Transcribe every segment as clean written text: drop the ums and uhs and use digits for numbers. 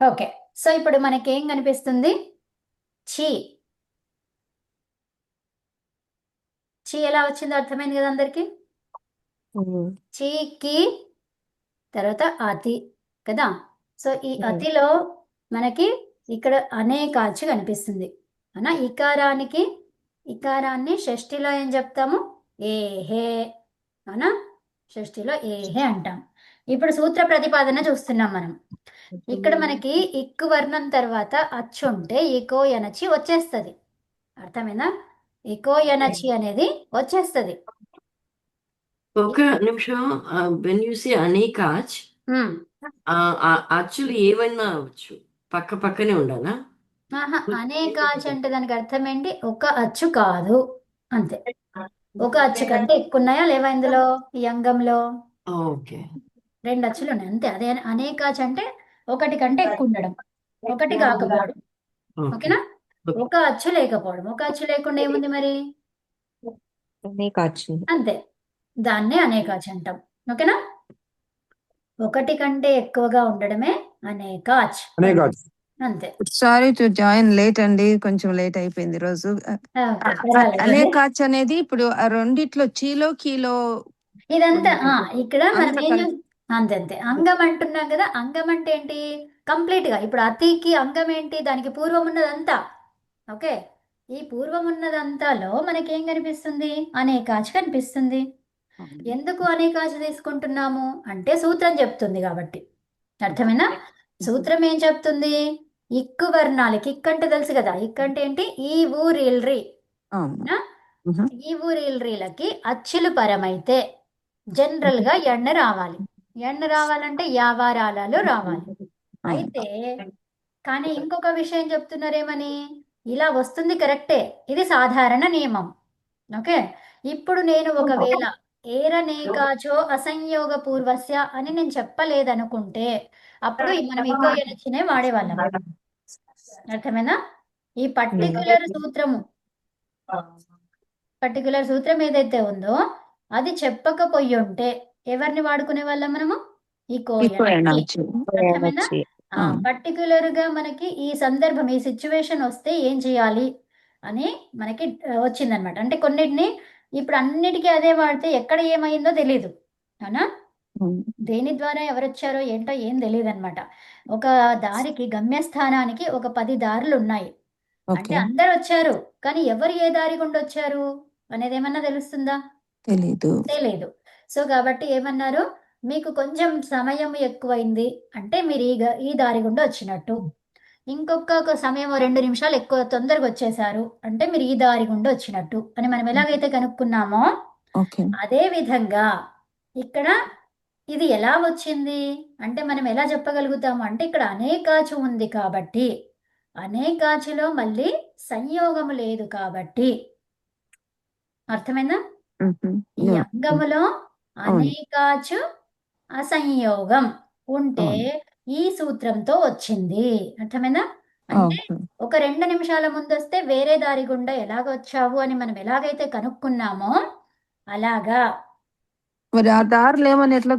Okay. So ఇప్పుడు మనకేం కనిపిస్తుంది? ఛీ. ఛీ ఎలా వచ్చిందో అర్థమైంది కదా అందరికి? చీకి తర్వాత అతి కదా. సో ఈ అతిలో మనకి ఇక్కడ అనేకాచి కనిపిస్తుంది అవునా. ఇకారాన్ని షష్ఠిలో ఏం చెప్తాము? ఏహే అవునా. షష్ఠిలో ఏహే అంటాం. ఇప్పుడు సూత్ర ప్రతిపాదన చూస్తున్నాం మనం. ఇక్కడ మనకి ఇక్కు వర్ణం తర్వాత అచ్చు ఉంటే ఇకో ఎనచి వచ్చేస్తుంది. అర్థమైందా? ఇకో ఎనచి అనేది వచ్చేస్తుంది. ఒక నిమిషం. వెన్ యూ సే అనేకాచ్, యాక్చువల్లీ ఏవైనా అవచ్చు, పక్క పక్కనే ఉండాలా? అనేకాచి అంటే దానికి అర్థం ఏంటి? ఒక అచ్చు కాదు అంతే. ఒక అచ్చు కంటే ఎక్కువ ఉన్నాయా లేవా ఇందులో? ఈ అంగంలో ఓకే. 2 అచ్చులు ఉన్నాయి అంతే. అదే అనేకాచి అంటే ఒకటి కంటే ఎక్కువ ఉండడం, ఒకటి కాకపోవడం. ఓకే. ఓకేనా. ఒక అచ్చు లేకపోవడం. ఒక అచ్చు లేకుండా ఏముంది మరి? అనేకాచి. అంతే. దాన్నే అనేకాచి అంటాం. ఓకేనా. ఒకటి కంటే ఎక్కువగా ఉండడమే అనేకాచ్. అంతే. సారీ టు జాయిన్ లేట్ అండి, కొంచెం లేట్ అయిపోయింది ఈ రోజు. ఓకే, పర్వాలేదు. అనేకాచ్ అనేది ఇప్పుడు ఆ రెండిట్లో చీలో కీలో ఇదంతా ఇక్కడ మనం అంతా ఏం కలిపి. అంతే అంతే. అంగం అంటున్నాం కదా. అంగం అంటే ఏంటి? కంప్లీట్ గా. ఇప్పుడు అతికి అంగం ఏంటి? దానికి పూర్వం ఉన్నదంతా. ఓకే. ఈ పూర్వం ఉన్నదంతాలో మనకేం కనిపిస్తుంది? అనేకాచి కనిపిస్తుంది. ఎందుకు అనేకాచి తీసుకుంటున్నాము అంటే సూత్రం చెప్తుంది కాబట్టి. అర్థమైనా? సూత్రం ఏం చెప్తుంది? ఇక్కు వర్ణాలకి, ఇక్కు అంటే తెలుసు కదా. ఇక్కు అంటే ఏంటి? ఈ ఊరిల్రి. ఈ ఊరిల్రీలకి అచ్చులు పరమైతే జనరల్ గా ఎండ రావాలి. ఎండ రావాలంటే యావారాలలో రావాలి. అయితే కానీ ఇంకొక విషయం చెప్తున్నారేమని? ఇలా వస్తుంది కరెక్టే, ఇది సాధారణ నియమం. ఓకే. ఇప్పుడు నేను ఒకవేళ ఏరనేకాచో అసంయోగ పూర్వస్య అని నేను చెప్పలేదనుకుంటే అప్పుడు మనం ఇకో ఎనచ్చినే వాడేవాళ్ళం. అర్థమైనా? ఈ పర్టికులర్ సూత్రం ఏదైతే ఉందో అది చెప్పకపోయి ఉంటే ఎవరిని వాడుకునే వాళ్ళం మనము? ఇకో ఎనచి. అర్థమైనా? పర్టికులర్ గా మనకి ఈ సందర్భం, ఈ సిచ్యువేషన్ వస్తే ఏం చేయాలి అని మనకి వచ్చిందనమాట. అంటే కొన్నిటిని ఇప్పుడు అన్నిటికీ అదే వాడితే ఎక్కడ ఏమైందో తెలీదు అవునా. దేని ద్వారా ఎవరొచ్చారో ఏంటో ఏం తెలియదు అనమాట. ఒక దారికి, గమ్యస్థానానికి ఒక 10 దారులు ఉన్నాయి. అంటే అందరు వచ్చారు, కానీ ఎవరు ఏ దారి గుండా వచ్చారు అనేది ఏమన్నా తెలుస్తుందా? తెలీదు. సో కాబట్టి ఏమన్నారు? మీకు కొంచెం సమయం ఎక్కువైంది అంటే మీరు ఈ దారి గుండా వచ్చినట్టు. ఇంకొక సమయం 2 నిమిషాలు ఎక్కువ తొందరగా వచ్చేసారు అంటే మీరు ఈ దారి గుండా వచ్చినట్టు అని మనం ఎలాగైతే కనుక్కున్నామో అదే విధంగా ఇక్కడ ఇది ఎలా వచ్చింది అంటే మనం ఎలా చెప్పగలుగుతాము అంటే ఇక్కడ అనేకాచు ఉంది కాబట్టి, అనేకాచులో మళ్ళీ సంయోగము లేదు కాబట్టి. అర్థమైందా? ఈ అంగములో అనేకాచు అసంయోగం ఉంటే ఈ సూత్రంతో వచ్చింది. అర్థమైందా? అంటే ఒక 2 నిమిషాల ముందు వస్తే వేరే దారి గుండా ఎలాగ వచ్చావు అని మనం ఎలాగైతే కనుక్కున్నామో అలాగా. మరి ఆ దారులు ఏమని ఎట్లా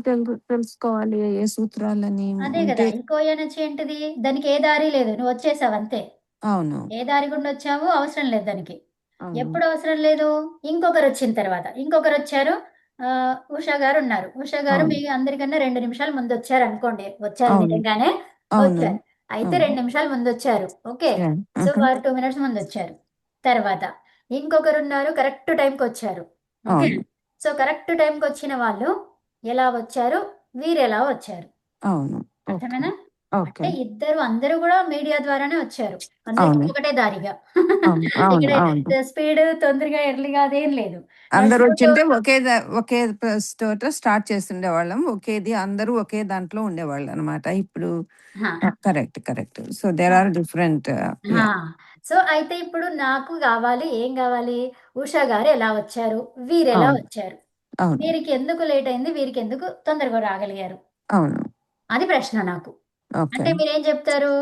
తెలుసుకోవాలి? ఏ సూత్రాలని? అదే కదా. ఇంకో ఎనర్జీ ఏంటిది? దానికి ఏ దారి లేదు, నువ్వు వచ్చేసావు అంతే. అవును. ఏ దారి గుండా వచ్చావు అవసరం లేదు దానికి. ఎప్పుడు అవసరం లేదు? ఇంకొకరు వచ్చిన తర్వాత. ఇంకొకరు వచ్చారు. ఉషా గారు ఉన్నారు. ఉషా గారు మీ అందరికన్నా 2 నిమిషాలు ముందు వచ్చారు అనుకోండి. వచ్చారు నిజంగానే వచ్చారు. అయితే 2 నిమిషాలు ముందు వచ్చారు. ఓకే. సో వారు 2 మినిట్స్ ముందు వచ్చారు. తర్వాత ఇంకొకరు ఉన్నారు, కరెక్ట్ టైంకి వచ్చారు. ఓకే. సో కరెక్ట్ టైంకి వచ్చిన వాళ్ళు ఎలా వచ్చారు, వీరు ఎలా వచ్చారు. అర్థమేనా? అంటే అందరూ కూడా మీడియా ద్వారానే వచ్చారు. అందరికి ఒకటే దారిగా. ఇక్కడ స్పీడ్ తొందరగా ఎర్లీగా అదేం లేదు. అందరూ వచ్చింటే ఒకే చోట స్టార్ట్ చేస్తుండే వాళ్ళం. ఒకేది అందరూ ఒకే దాంట్లో ఉండేవాళ్ళు అనమాట. ఇప్పుడు correct. So there are different. So అయితే ఇప్పుడు నాకు కావాలి, ఏం కావాలి? ఉషా గారు ఎలా వచ్చారు, వీరు ఎలా వచ్చారు, వీరికి ఎందుకు లేట్ అయింది, వీరికి ఎందుకు తొందరగా రాగలిగారు, అది ప్రశ్న నాకు. అంటే మీరేం చెప్తారు?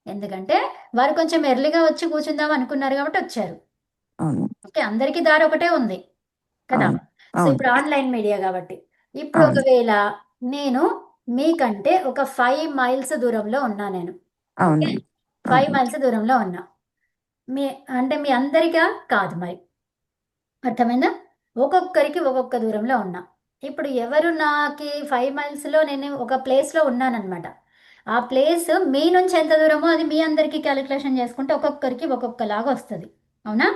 ఎందుకంటే వారు కొంచెం ఎర్లీగా వచ్చి కూర్చుందాం అనుకున్నారు కాబట్టి వచ్చారు. ఓకే. అందరికీ దారి ఒకటే ఉంది కదా. సో ఇప్పుడు ఆన్లైన్ మీడియా కాబట్టి ఇప్పుడు ఒకవేళ నేను మీకంటే ఒక 5 మైల్స్ దూరంలో ఉన్నా నేను. అవును. 5 అవును. మైల్స్ దూరంలో ఉన్నా. మీ అంటే మీ అందరికా కాదు మరి. అర్థమైందా? ఒక్కొక్కరికి ఒక్కొక్క దూరంలో ఉన్నా. ఇప్పుడు ఎవరు నాకి 5 మైల్స్‌లో నేను ఒక ప్లేస్‌లో ఉన్నాననమాట. ఆ ప్లేస్ మీ నుంచి ఎంత దూరమో అది మీ అందరికీ కాలిక్యులేషన్ చేసుకుంటే ఒక్కొక్కరికి ఒక్కొక్కలాగా వస్తది. అవునా?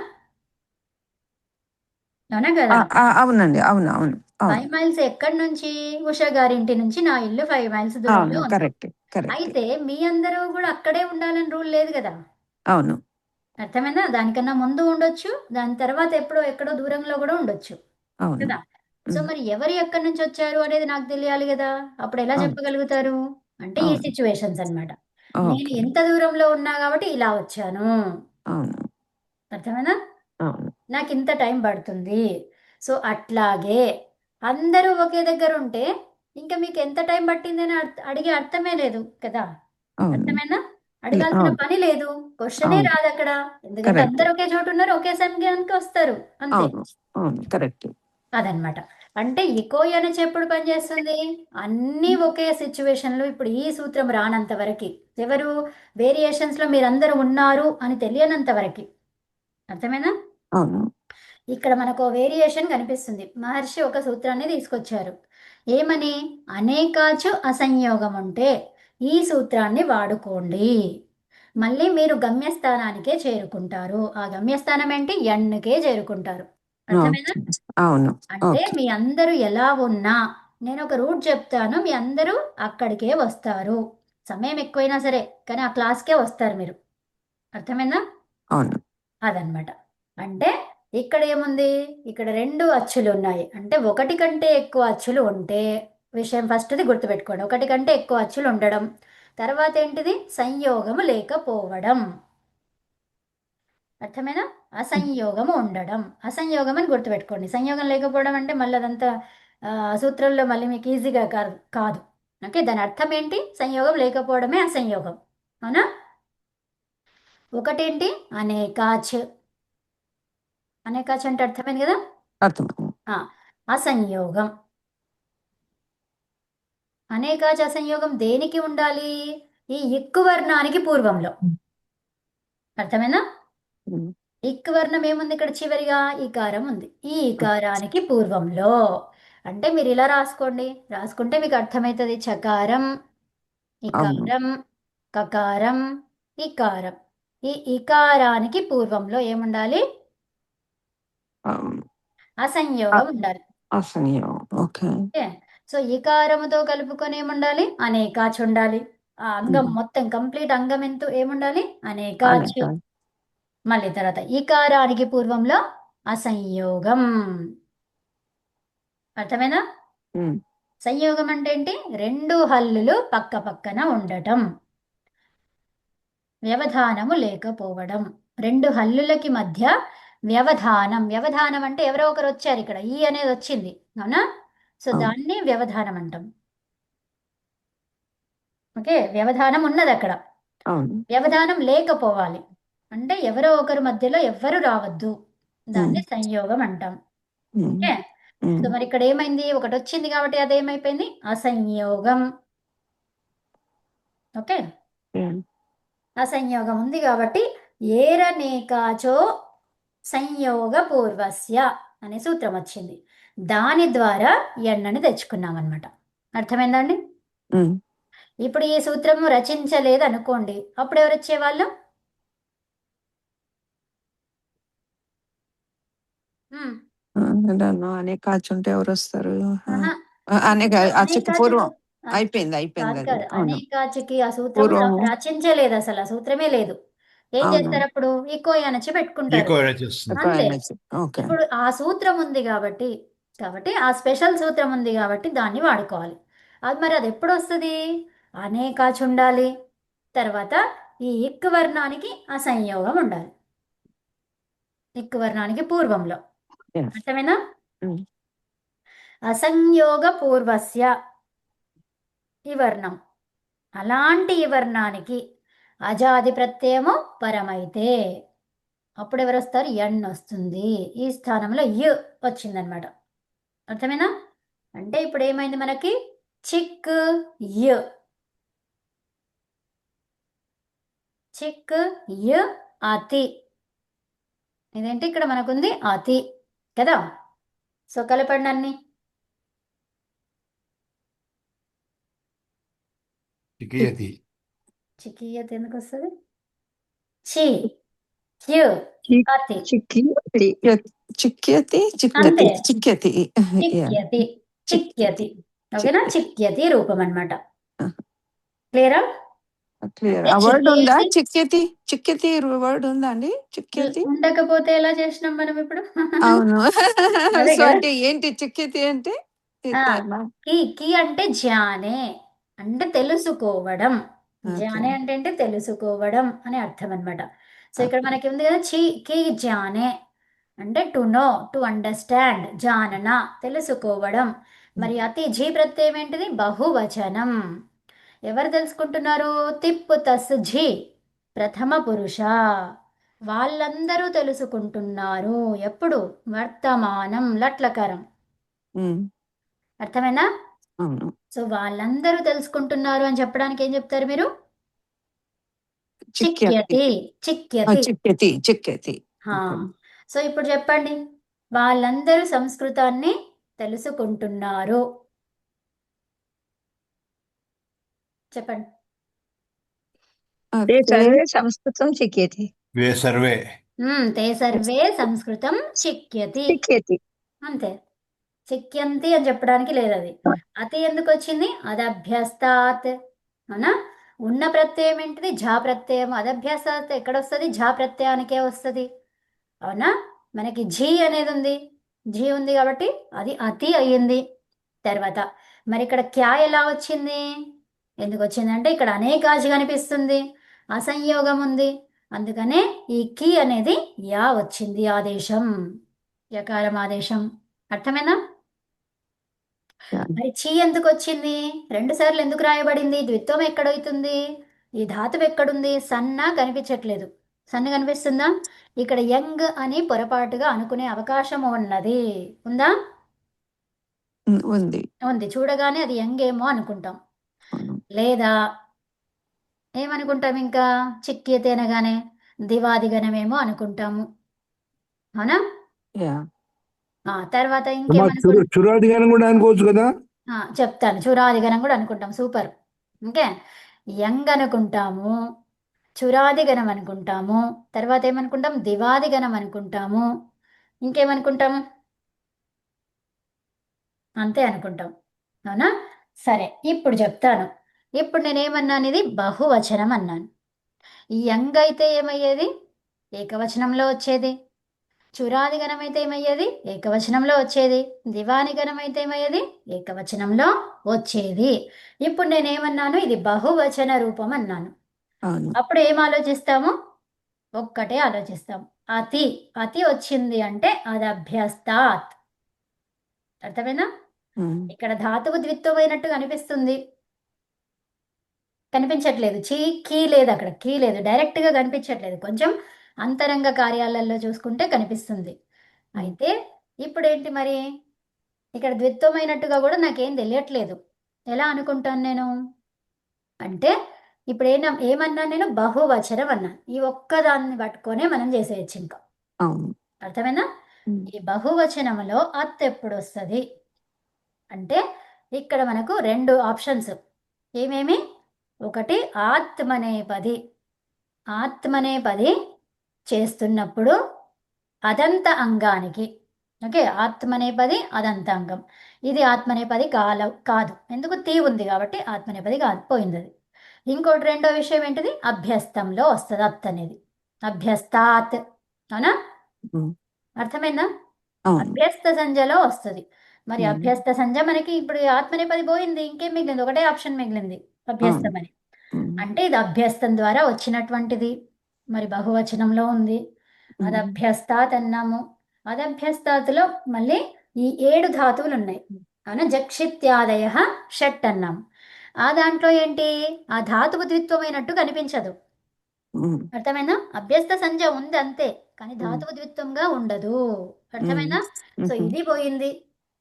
అవునా ఆ! కదా? ఆ! అవునండి. అవును. అవును. అవును. 5 మైల్స్ ఎక్కడి నుంచి? ఉషా గారింటి నుంచి నా ఇల్లు 5 మైల్స్ అవును. దూరంలో ఉంది. కరెక్ట్. కరెక్ట్. అయితే మీ అందరూ గూడా అక్కడే ఉండాలని రూల్ లేదు గదా! అవును. అర్థమైందా? దానికన్నా ముందు ఉండొచ్చు. దాని తర్వాత ఎప్పుడో ఎక్కడో దూరంలో గూడా ఉండొచ్చు. అవును. కదా! సో, హ్మ్. మరి ఎవరు ఎక్కడి నుంచొచ్చారు అనేది నాకు తెలియాలి గదా! అప్పుడెలా అవును. చెప్పగలుగుతారు? అంటే ఈ అవును. సిట్యుయేషన్స్ అన్నమాట. నేను ఓకే. ఎంత దూరంలో ఉన్నా గాబట్టి ఇలా వచ్చాను. అవును. అర్థమైందా? అవును. నాకింత టైం పడుతుంది. సో, అట్లాగే అందరూ ఒకే దగ్గరుంటే ఇంక మీకెంత టైం పట్టిందని అడిగే అర్థమే లేదు కదా! అవును. అర్థమైందా? అడగాల్సిన అవును. పని లేదు. క్వెషనే అవును. రాదక్కడ. ఎందుకంటే కరెక్ట్. అందరూ ఒకే చోటున్నారు. ఒకే సమయానికి వస్తారు. అంతే. అవును. అవును. కరెక్ట్. అదనమాట. అంటే ఎకోయ్ అనేసి ఎప్పుడు పనిచేస్తుంది? అన్నీ ఒకే సిట్యుయేషన్‌లో ఇప్పుడు ఈ సూత్రం రానంత వరకి. ఎవరు వేరియేషన్స్‌లో మీరందరూ ఉన్నారు అని తెలియనంత వరకి. అర్థమైందా? అవును. ఇక్కడ మనకో వేరియేషన్ కనిపిస్తుంది. మహర్షి ఒక సూత్రాన్ని తీసుకొచ్చారు. ఏమని? అనేకాచు అసంయోగముంటే ఈ సూత్రాన్ని వాడుకోండి. మళ్ళీ మీరు గమ్యస్థానానికే చేరుకుంటారు. ఆ గమ్యస్థానం ఏంటి? ఎన్‌కే చేరుకుంటారు. అర్థమైందా? ఓకే. అవును. అంటే ఓకే. మీ అందరూ ఎలా ఉన్నా నేనొక రూట్ చెప్తాను. మీ అందరూ అక్కడికే వస్తారు. సమయం ఎక్కువైనా సరే, కానీ ఆ క్లాస్‌కే వస్తారు మీరు. అర్థమైందా? అవును. అదనమాట. అంటే ఇక్కడేముంది? ఇక్కడ 2 అచ్చులున్నాయి. అంటే ఒకటి కంటే ఎక్కువ అచ్చులు ఉంటే విషయం ఫస్ట్‌ది గుర్తుపెట్టుకోండి. ఒకటి కంటే ఎక్కువ అచ్చులుండడం. తర్వాతేంటిది? సంయోగము లేకపోవడం. అర్థమైనా? హ్మ్. అసంయోగము ఉండడం. అసంయోగం అని గుర్తుపెట్టుకోండి. సంయోగం లేకపోవడం అంటే మళ్ళీ అదంతా సూత్రంలో మళ్ళీ మీకు ఈజీగా కాదు. ఓకే. దాని అర్థం ఏంటి? సంయోగం లేకపోవడమే అసంయోగం. అవునా? ఒకటేంటి? అనేకాచ్. అనేకాచ్ అంటే అర్థమైంది గదా! అర్థమైంది. ఆ! అసంయోగం. అనేకాచ అసంయోగం దేనికి ఉండాలి? ఈ ఇక్కు వర్ణానికి పూర్వంలో. హ్మ్. అర్థమైందా? హ్మ్. ఇక్కు వర్ణం ఏముంది ఇక్కడ చివరిగా? ఇకారం ఉంది. ఈ హ్మ్. ఇకారానికి పూర్వంలో. అంటే మీరిలా రాసుకోండి. రాసుకుంటే మీకు అర్థమైతది. చకారం, అవును. ఇకారం, కకారం, ఇకారం. ఈ ఇకారానికి పూర్వంలో ఏముండాలి? అవును. అ అసంయోగం ఉండాలి. అసంయోగం. ఓకే. ఓకే. సో, ఇకారముతో కలుపుకొని ఏముండాలి? అనేకాచ్ ఉండాలి. ఆ అంగం హ్మ్. మొత్తం కంప్లీట్ అంగం ఏముండాలి? అనేకాచ్. అనేక. మళ్ళీ తర్వాత ఇకారానికి పూర్వంలో అసంయోగం. అర్థమైందా? హ్మ్. సంయోగం అంటే ఏంటి? 2 హల్లులు పక్క పక్కన ఉండటం. వ్యవధానము లేకపోవడం. 2 హల్లులకి మధ్య వ్యవధానం. వ్యవధానం అంటే ఎవరో ఒకరొచ్చారిక్కడ. ఈ అనేదొచ్చింది. అవునా? సో, అవును. దాన్ని వ్యవధానం అంటాం. ఓకే. వ్యవధానం ఉన్నదక్కడ. అవును. వ్యవధానం లేకపోవాలి. అంటే ఎవరో ఒకరి మధ్యలో ఎవ్వరు రావద్దు. హ్మ్. దాన్ని సంయోగం అంటాం. హ్మ్. ఓకే. సో, హ్మ్. మరిక్కడ ఏమైంది? ఒకటొచ్చింది కాబట్టి అదేమైపోయింది? అసంయోగం. ఓకే. హ్మ్. అసంయోగం ఉంది కాబట్టి ఏరనేకాచో సంయోగ పూర్వస్య అనే సూత్రం వచ్చింది. దాని ద్వారా ఎన్నని తెచ్చుకున్నామనమాట. అర్థమైందా అండి? హ్మ్. ఇప్పుడు ఈ సూత్రము రచించలేదనుకోండి. అప్పుడెవరొచ్చేవాళ్ళు? హ్మ్. I don't know. అనేకాచుంటే ఎవరొస్తారు? ఆ! అహా! అనేక ఇప్పుడు అచ్చుకి అనేకాచకు పూర్వం అయిపోయింది. కాదు. అయిపోయిందది. కాదు. అవును. అనేకాచకి ఆ సూత్రం పూర్వము రచించలేదసల. ఆ సూత్రమే లేదు. ఏం అవును. జేస్తారప్పుడు? ఇకోయ్ అనొచ్చి పెట్టుకుంటారు. ఈకో చేస్తుంది. అంతే. ఎకానమీ. ఓకే. ఇప్పుడు ఆ సూత్రం ఉంది కాబట్టి ఆ స్పెషల్ సూత్రం ఉంది గాబట్టి దాన్ని వాడుకోవాలి. అది మరి అదెప్పుడొస్తది? అనేకాచుండాలి. తర్వాత ఈ ఇక్ వర్ణానికి అసంయోగం ఉండాలి. ఇక్ వర్ణానికి పూర్వంలో. యెస్. అర్థమైందా? హ్మ్. అసంయోగ పూర్వస్య ఈ వర్ణం. అలాంటి ఈ వర్ణానికి అజాది ప్రత్యయము పరమైతే అప్పుడెవరొస్తారు? ఎన్ ఒస్తుంది. ఈ స్థానంలో య్ వచ్చిందనమాట. అర్థమైందా? అంటే ఇప్పుడేమైంది మనకి? చిక్ య్. చిక్ య అతి. ఇదేంటి ఇక్కడ మనకుంది అతి కదా. సో కలపండి అన్ని. చికియతి చికియతి ఎందుకు వస్తుంది? చి క్యు చి- అతి. చిక్కియతి చిక్యతి అంతే. చిక్యతి యా చిక్యతి చిక్యతి. ఓకేనా? చిక్యతి రూపం అన్నమాట. క్లియరా? క్లియర్. అంటే ఆ వర్డ్ ఉందా? చిక్యతి చిక్యతి వర్డ్ ఉందా అండి? చిక్యతి. ఉండకపోతే ఎలా చేసినాం మనం ఇప్పుడు? అవును. అదే సో కదా. అంటే ఏంటి చిక్యతి అంటే? ఆ, కి అంటే జానే అంటే తెలుసుకోవడం. జానే అంటే ఏంటి? తెలుసుకోవడం అని అర్థం అన్నమాట. సో ఇక్కడ మనకి ఉంది కదా కి జానే అంటే టు నో, టు అండర్స్టాండ్, జానన తెలుసుకోవడం. మరి అతి జీ ప్రత్యయం ఏంటిది? బహువచనం. ఎవరు తెలుసుకుంటున్నారు? తిప్పు తస్ జీ ప్రథమ పురుష. వాళ్ళందరూ తెలుసుకుంటున్నారు. ఎప్పుడు? వర్తమానం లట్లకారం. అర్థమైనా? అవును. సో వాళ్ళందరూ తెలుసుకుంటున్నారు అని చెప్పడానికి ఏం చెప్తారు మీరు? చిక్యతి చిక్యతి. చిక్యతి. హా. సో ఇప్పుడు చెప్పండి, వాళ్ళందరూ సంస్కృతాన్ని తెలుసుకుంటున్నారు. చెప్పండి. ते सर्वे संस्कृतं शिक्यति వే సర్వే తే సర్వే సంస్కృతం చిక్యతి. शिक्यति అంతే. చిక్యంతి అని చెప్పడానికి లేదు అది. అతి ఎందుకు వచ్చింది? అదభ్యస్తాత్. అవునా? ఉన్న ప్రత్యయం ఏంటిది? ఝా ప్రత్యయం. అదభ్యస్తాత్ ఎక్కడ వస్తుంది? ఝా ప్రత్యయానికే వస్తుంది. అవునా? మనకి ఝీ అనేది ఉంది, ఝీ ఉంది కాబట్టి అది అతి అయ్యింది. తర్వాత మరి ఇక్కడ క్యా ఎలా వచ్చింది? ఎందుకు వచ్చిందంటే ఇక్కడ అనేకాజి కనిపిస్తుంది, అసంయోగం ఉంది, అందుకనే ఈ కి అనేది యా వచ్చింది. ఆదేశం, యకారం ఆదేశం. అర్థమేనా? మరి చి ఎందుకు వచ్చింది? 2 సార్లు ఎందుకు రాయబడింది? ద్విత్వం ఎక్కడవుతుంది? ఈ ధాతువు ఎక్కడుంది? సన్న కనిపించట్లేదు. సన్న కనిపిస్తుందా? ఇక్కడ యంగ్ అని పొరపాటుగా అనుకునే అవకాశం ఉన్నది. ఉందా? ఉంది. ఉంది. చూడగానే అది యంగ్ ఏమో అనుకుంటాం, లేదా ఏమనుకుంటాం ఇంకా? చిక్కితే అనగానే దివాదిగణమేమో అనుకుంటాము. అవునా? యా. తర్వాత ఇంకేమనుకుంటాం? చురాది గానం కూడా అనుకోవచ్చు కదా. చెప్తాను. చురాదిగణం కూడా అనుకుంటాం. సూపర్. ఓకే. యంగ్ అనుకుంటాము, చురాదిగణం అనుకుంటాము, తర్వాత ఏమనుకుంటాం? దివాదిగణం అనుకుంటాము, ఇంకేమనుకుంటాము? అంతే అనుకుంటాం. అవునా? సరే, ఇప్పుడు చెప్తాను. ఇప్పుడు నేనేమన్నాను? ఇది బహువచనం అన్నాను. ఈ యంగ్ అయితే ఏమయ్యేది? ఏకవచనంలో వచ్చేది. చురాదిగణం అయితే ఏమయ్యేది? ఏకవచనంలో వచ్చేది. దివానిగణం అయితే ఏమయ్యేది? ఏకవచనంలో వచ్చేది. ఇప్పుడు నేనేమన్నాను? ఇది బహువచన రూపం అన్నాను. అప్పుడు ఏం ఆలోచిస్తాము? ఒక్కటే ఆలోచిస్తాము. అతి. అతి వచ్చింది అంటే అది అభ్యస్తాత్. అర్థమేనా? ఇక్కడ ధాతువు ద్విత్వమైనట్టు కనిపిస్తుంది, కనిపించట్లేదు. కీ లేదు, అక్కడ కీ లేదు, డైరెక్ట్ గా కనిపించట్లేదు. కొంచెం అంతరంగ కార్యాలలో చూసుకుంటే కనిపిస్తుంది. అయితే ఇప్పుడు ఏంటి మరి? ఇక్కడ ద్విత్వమైనట్టుగా కూడా నాకేం తెలియట్లేదు. ఎలా అనుకుంటాను నేను అంటే, ఇప్పుడు ఏమన్నా నేను? బహువచనం అన్నాను. ఈ ఒక్కదాన్ని పట్టుకొనే మనం చేసేయచ్చు ఇంకా. అర్థమేనా? ఈ బహువచనంలో అత్ ఎప్పుడు వస్తుంది అంటే, ఇక్కడ మనకు 2 ఆప్షన్స్. ఏమేమి? ఒకటి ఆత్మనేపది. ఆత్మనేపది చేస్తున్నప్పుడు అదంత అంగానికి. ఓకే, ఆత్మనేపది అదంతాంగం. ఇది ఆత్మనేపది కాదు. ఎందుకు? తీ ఉంది కాబట్టి ఆత్మనేపది కాదు, పోయింది అది. ఇంకోటి రెండో విషయం ఏంటిది? అభ్యస్తంలో వస్తుంది అత్ అనేది. అభ్యస్తాత్. అవునా? అర్థమైందా? అభ్యస్త సంజలో వస్తుంది. మరి అభ్యస్త సంజ మనకి ఇప్పుడు ఆత్మనేపది పోయింది, ఇంకేం మిగిలింది? ఒకటే ఆప్షన్ మిగిలింది, అభ్యస్తం అని. అంటే ఇది అభ్యస్తం ద్వారా వచ్చినటువంటిది, మరి బహువచనంలో ఉంది. అది అభ్యస్తాత్ అన్నాము. అదభ్యస్తాత్లో మళ్ళీ ఈ 7 ధాతువులు ఉన్నాయి. అవునా? జక్షిత్యాదయ షట్ అన్నాము. ఆ దాంట్లో ఏంటి? ఆ ధాతువు ద్విత్వమైనట్టు కనిపించదు. అర్థమైనా? అభ్యస్త సంజ ఉంది అంతే, కానీ ధాతువు ద్విత్వంగా ఉండదు. అర్థమైనా? సో ఇది పోయింది.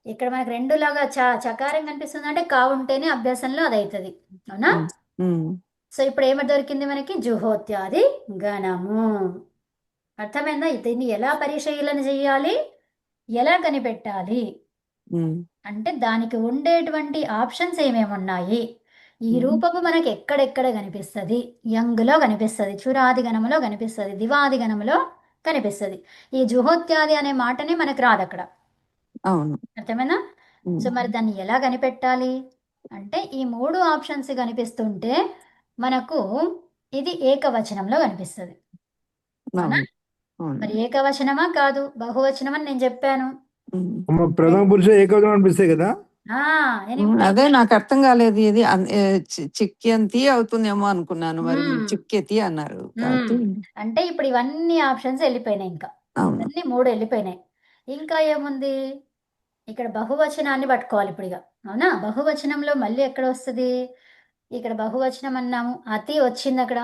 ఇక్కడ మనకు 2 లాగా చకారం కనిపిస్తుంది అంటే కా ఉంటేనే అభ్యాసంలో అది అవుతుంది. అవునా? సో ఇప్పుడు ఏమి దొరికింది మనకి? జుహోత్యాది గణము. అర్థమైందా? దీన్ని ఎలా పరిశీలన చేయాలి, ఎలా కనిపెట్టాలి ఉమ్, అంటే దానికి ఉండేటువంటి ఆప్షన్స్ ఏమేమి ఉన్నాయి. ఈ ఉమ్, రూపము మనకి ఎక్కడెక్కడ కనిపిస్తుంది? యంగులో కనిపిస్తుంది, చురాది గణములో కనిపిస్తుంది, దివాది గణములో కనిపిస్తుంది. ఈ జుహోత్యాది అనే మాటనే మనకు రాదు అక్కడ. అవును. అర్థమైనా? సో మరి దాన్ని ఎలా కనిపెట్టాలి అంటే ఈ 3 ఆప్షన్స్ కనిపిస్తుంటే మనకు ఇది ఏకవచనంలో కనిపిస్తుంది. అవునా? అవును. అవును. మరి ఏకవచనమా కాదు బహువచనం అని నేను చెప్పాను. ఉమ్. అమ్మ ప్రథమ పురుష ఏకవచనం అనిపిస్తాయి కదా? ఆ, నేను అదే నాకు అర్థం కాలేదు. ఇది చిక్యంతి అవుతుందేమో అనుకున్నాను. మరి మీరు మ్మ్. చిక్కెతి అన్నారు కాబట్టి అంటే ఇప్పుడు ఇవన్నీ ఆప్షన్స్ వెళ్ళిపోయినాయి. ఇంకా అవును. ఇవన్నీ 3 వెళ్ళిపోయినాయి. ఇంకా ఏముంది? ఇక్కడ బహువచనాన్ని పట్టుకోవాలి ఇప్పుడు ఇక. అవునా? బహువచనంలో మళ్ళీ ఎక్కడ వస్తుంది? ఇక్కడ బహువచనం అన్నాము, అతి వచ్చింది అక్కడ.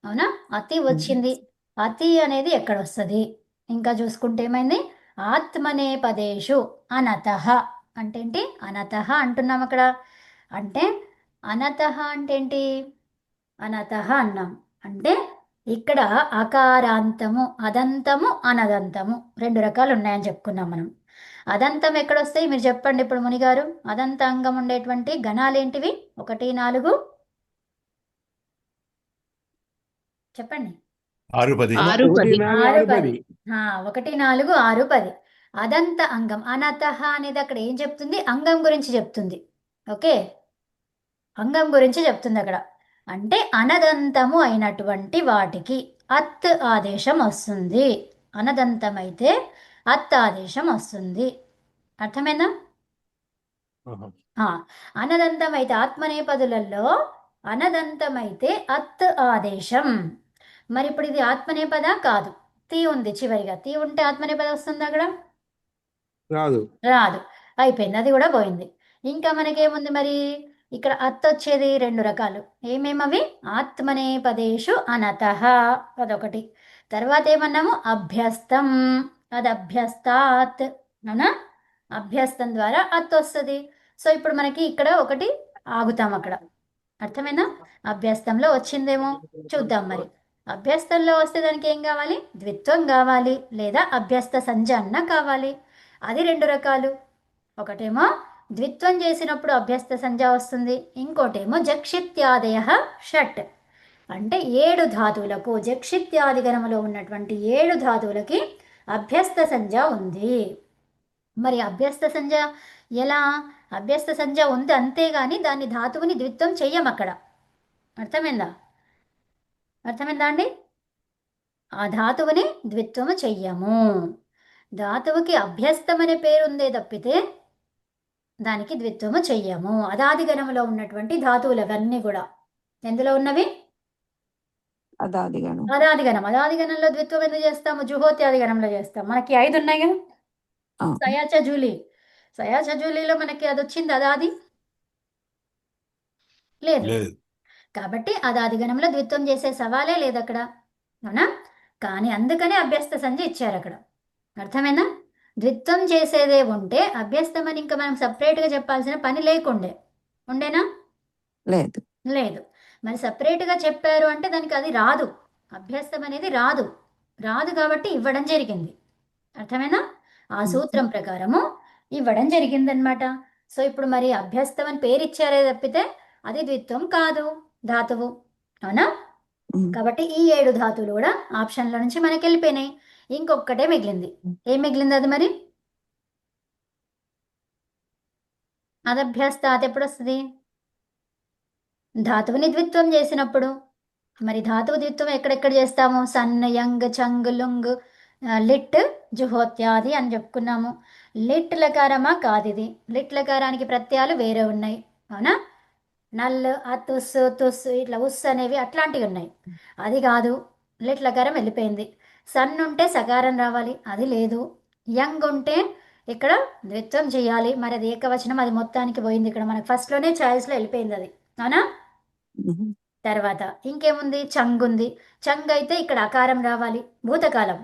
అవునా? అతి వచ్చింది. అతి అనేది ఎక్కడ వస్తుంది? ఇంకా చూసుకుంటే ఏమైంది? ఆత్మనే పదేషు అనతః అంటే ఏంటి? అనతః అంటున్నాం అక్కడ. అంటే అనతః అంటే ఏంటి? అనతః అన్నాం అంటే ఇక్కడ అకారాంతము, అదంతము, అనదంతము 2 రకాలు ఉన్నాయని చెప్పుకున్నాం మనం. అదంతం ఎక్కడొస్తాయి మీరు చెప్పండి ఇప్పుడు మునిగారు. అదంత అంగం ఉండేటువంటి గణాలు ఏంటివి? 1, 4 చెప్పండి. 6, 10. 6, 1, 10. 4, 6, 6, 10. 10. 1, 4, 6, 10. అదంత అంగం. అనతః అనేది అక్కడ ఏం చెప్తుంది? అంగం గురించి చెప్తుంది. ఓకే, అంగం గురించి చెప్తుంది అక్కడ. అంటే అనదంతము అయినటువంటి వాటికి అత్ ఆదేశం వస్తుంది. అనదంతమైతే అత్ ఆదేశం వస్తుంది. అర్థమైందా? ఆహా. అనదంతమైతే ఆత్మనేపదులలో అనదంతమైతే అత్ ఆదేశం. మరి ఇప్పుడు ఇది ఆత్మనేపద కాదు, తీ ఉంది చివరిగా. తీ ఉంటే ఆత్మనేపద వస్తుంది అక్కడ? రాదు. రాదు. అయిపోయింది, అది కూడా పోయింది. ఇంకా మనకేముంది మరి? ఇక్కడ అత్ వచ్చేది 2 రకాలు. ఏమేమవి? ఆత్మనేపదేషు అనతః అదొకటి. తర్వాత ఏమన్నాము? అభ్యస్తం, అది అభ్యస్తాత్. అవునా? అభ్యస్తం ద్వారా అత్ వస్తుంది. సో ఇప్పుడు మనకి ఇక్కడ ఒకటి ఆగుతాం అక్కడ. అర్థమైందా? అభ్యస్తంలో వచ్చిందేమో చూద్దాం మరి. అభ్యస్తంలో వస్తే దానికి ఏం కావాలి? ద్విత్వం కావాలి, లేదా అభ్యస్త సంజ్ఞ అన్న కావాలి. అది 2 రకాలు. ఒకటేమో ద్విత్వం చేసినప్పుడు అభ్యస్త సంజ్ఞ వస్తుంది, ఇంకోటేమో జక్షిత్యాదయ షట్ అంటే 7 ధాతువులకు, జక్షిత్యాది గణములో ఉన్నటువంటి 7 ధాతువులకి అభ్యస్త సంజ్ఞ ఉంది. మరి అభ్యస్త సంజ్ఞ ఎలా? అభ్యస్త సంజ్ఞ ఉంది అంతేగాని దాన్ని ధాతువుని ద్విత్వం చెయ్యం అక్కడ. అర్థమైందా? అర్థమైందా అండి? ఆ ధాతువుని ద్విత్వము చెయ్యము. ధాతువుకి అభ్యస్తం అనే పేరు ఉందే తప్పితే దానికి ద్విత్వము చెయ్యము. అదాది గణములో ఉన్నటువంటి ధాతువులు అవన్నీ కూడా ఎందులో ఉన్నవి? అదాది గణం. అదాది గణం. అదాది గణంలో ద్విత్వం ఎందుకు చేస్తాము? జుహోత్యాది గణంలో చేస్తాం. మనకి 5 ఉన్నాయి కదా. అవును. సయాచజూలి, సయాచజూలిలో మనకి అది వచ్చింది అదాది లేదు. లేదు. కాబట్టి అదాది గణంలో ద్విత్వం చేసే సవాలే లేదు అక్కడ. అవునా? కానీ అందుకనే అభ్యస్త సంధి ఇచ్చారు అక్కడ. అర్థమైందా? ద్విత్వం చేసేదే ఉంటే అభ్యస్తం అని ఇంకా మనం సపరేట్గా చెప్పాల్సిన పని లేకుండే. ఉండేనా? లేదు. లేదు. మరి సపరేట్గా చెప్పారు అంటే దానికి అది రాదు. అభ్యస్తం అనేది రాదు. రాదు కాబట్టి ఇవ్వడం జరిగింది. అర్థమైనా? ఆ సూత్రం ప్రకారము ఇవ్వడం జరిగిందనమాట. సో ఇప్పుడు మరి అభ్యస్తం అని పేరు ఇచ్చారే తప్పితే అది ద్విత్వం కాదు, ధాతువు. అవునా? కాబట్టి ఈ 7 ధాతువులు కూడా ఆప్షన్ల నుంచి మనకి వెళ్ళిపోయినాయి. ఇంకొక్కటే మిగిలింది. ఏం మిగిలింది అది మరి? అదభ్యస్తాత్ ఎప్పుడు వస్తుంది? ధాతువుని ద్విత్వం చేసినప్పుడు. మరి ధాతువు ద్విత్వం ఎక్కడెక్కడ చేస్తాము? సన్, యంగ్, చంగ్, లుంగ్, లిట్, జుహోత్యాది అని చెప్పుకున్నాము. లిట్ లకారమా కాదు ఇది. లిట్ లకారానికి ప్రత్యయాలు వేరే ఉన్నాయి. అవునా? నల్, అతుస్, తుస్ ఇట్లా ఉస్ అనేవి అట్లాంటివి ఉన్నాయి. అది కాదు. లిట్ లకారం వెళ్ళిపోయింది. సన్ ఉంటే సకారం రావాలి, అది లేదు. యంగ్ ఉంటే ఇక్కడ ద్విత్వం చేయాలి, మరి అది ఏకవచనం, అది మొత్తానికి పోయింది ఇక్కడ మనకు ఫస్ట్లోనే ఛాయిస్లో వెళ్ళిపోయింది అది. అవునా? తర్వాత ఇంకేముంది? చంగ్ ఉంది. చంగ్ అయితే ఇక్కడ అకారం రావాలి, భూతకాలం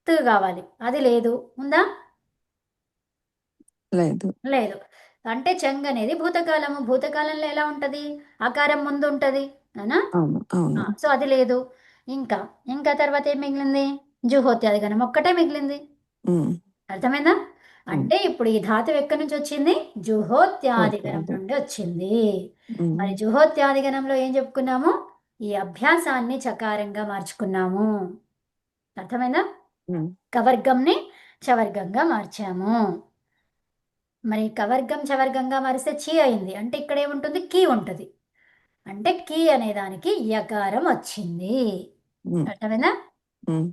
తు కావాలి, అది లేదు. ఉందా? లేదు. లేదు. అంటే చంగ్ అనేది భూతకాలము. భూతకాలంలో ఎలా ఉంటుంది? అకారం ముందు ఉంటుంది, అవునా? అవును అవును సో అది లేదు. ఇంకా ఇంకా తర్వాత ఏం మిగిలింది? జుహోత్యాదిగణం ఒక్కటే మిగిలింది. ఉమ్, అర్థమైందా? ఉమ్, అంటే ఇప్పుడు ఈ ధాతువు ఎక్కడి నుంచి వచ్చింది? జుహోత్యాదిగణం ఓకే. నుండి వచ్చింది. ఉమ్, మరి జుహోత్యాదిగణంలో ఏం చెప్పుకున్నాము? ఈ అభ్యాసాన్ని చకారంగా మార్చుకున్నాము. అర్థమైందా? ఉమ్, కవర్గంని చవర్గంగా మార్చాము. మరి కవర్గం చవర్గంగా మారిస్తే చీ అయింది. అంటే ఇక్కడ ఏముంటుంది? కీ ఉంటుంది. అంటే కీ అనే దానికి యకారం వచ్చింది. ఉమ్, అర్థమైందా? ఉమ్.